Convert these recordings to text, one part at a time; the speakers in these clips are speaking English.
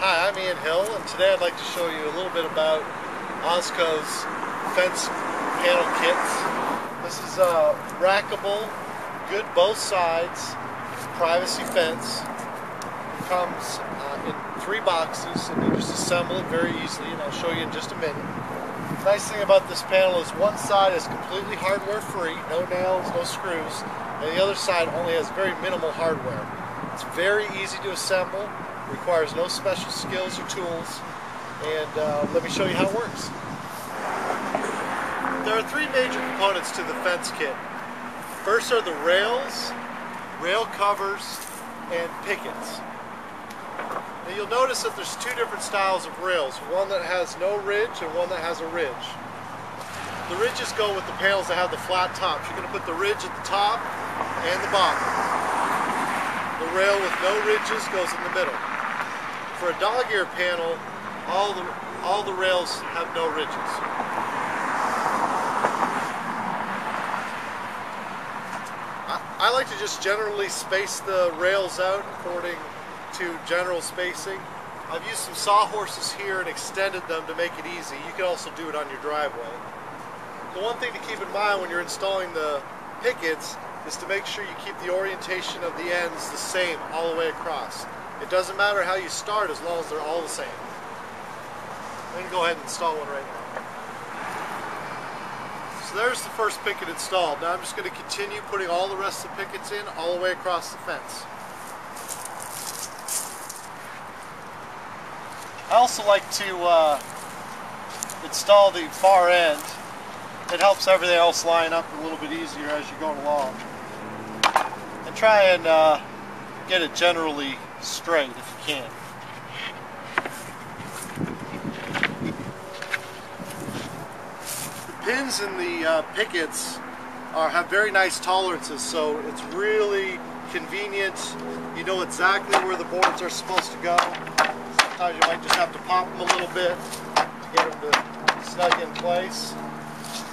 Hi, I'm Ian Hill, and today I'd like to show you a little bit about OZCO's fence panel kits. This is a rackable, good both sides, privacy fence. It comes in 3 boxes, and you just assemble it very easily, and I'll show you in just a minute. The nice thing about this panel is one side is completely hardware free, no nails, no screws, and the other side only has very minimal hardware. It's very easy to assemble, requires no special skills or tools, and let me show you how it works. There are 3 major components to the fence kit. First are the rails, rail covers, and pickets. Now you'll notice that there's 2 different styles of rails, one that has no ridge and one that has a ridge. The ridges go with the panels that have the flat tops. You're going to put the ridge at the top and the bottom. The rail with no ridges goes in the middle. For a dog ear panel, all the rails have no ridges. I like to just generally space the rails out according to general spacing. I've used some sawhorses here and extended them to make it easy. You can also do it on your driveway. The one thing to keep in mind when you're installing the pickets is to make sure you keep the orientation of the ends the same all the way across. It doesn't matter how you start as long as they're all the same. I'm going to go ahead and install one right now. So there's the first picket installed. Now I'm just going to continue putting all the rest of the pickets in all the way across the fence. I also like to install the far end. It helps everything else line up a little bit easier as you're going along. And try and get it generally straight if you can. The pins in the pickets have very nice tolerances, so it's really convenient. You know exactly where the boards are supposed to go. Sometimes you might just have to pop them a little bit to get them to snug in place.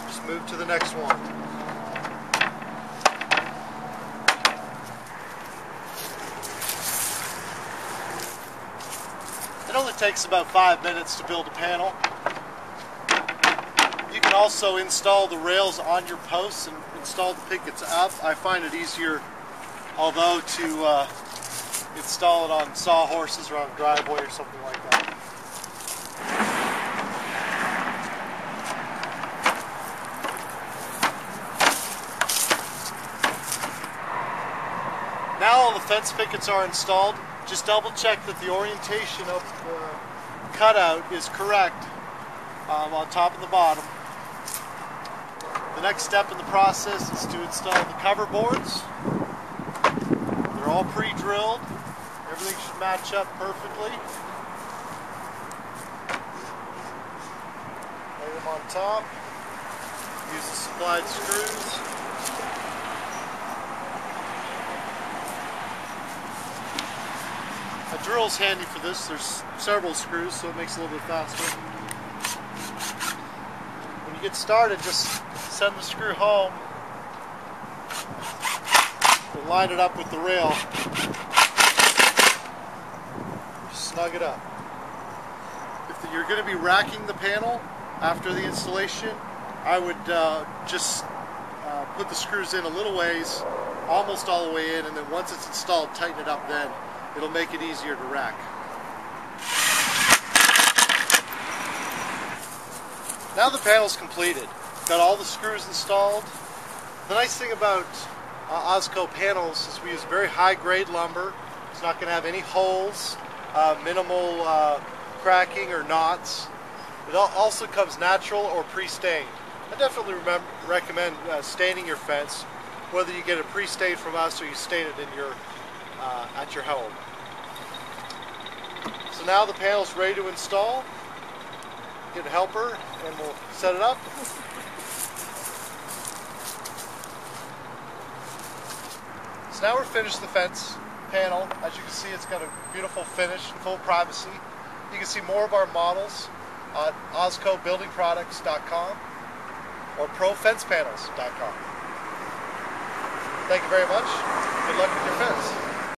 Just move to the next one. It only takes about 5 minutes to build a panel. You can also install the rails on your posts and install the pickets up. I find it easier, although, to install it on sawhorses or on a driveway or something like that. Now all the fence pickets are installed. Just double check that the orientation of the cutout is correct on top and the bottom. The next step in the process is to install the cover boards. They're all pre-drilled. Everything should match up perfectly. Lay them on top. Use the supplied screws. A drill's handy for this. There's several screws, so it makes it a little bit faster. When you get started, just send the screw home and line it up with the rail. Snug it up. If you're going to be racking the panel after the installation, I would just put the screws in a little ways, almost all the way in, and then once it's installed, tighten it up then. It'll make it easier to rack. Now the panel's completed. Got all the screws installed. The nice thing about OZCO panels is we use very high grade lumber. It's not going to have any holes, minimal cracking or knots. It also comes natural or pre-stained. I definitely recommend staining your fence, whether you get it pre-stained from us or you stain it in your at your home. So now the panel's ready to install. Get a helper and we'll set it up. So now we're finished the fence panel. As you can see, it's got a beautiful finish and full privacy. You can see more of our models at OZCOBuildingProducts.com or ProFencePanels.com. Thank you very much. Good luck with your fence.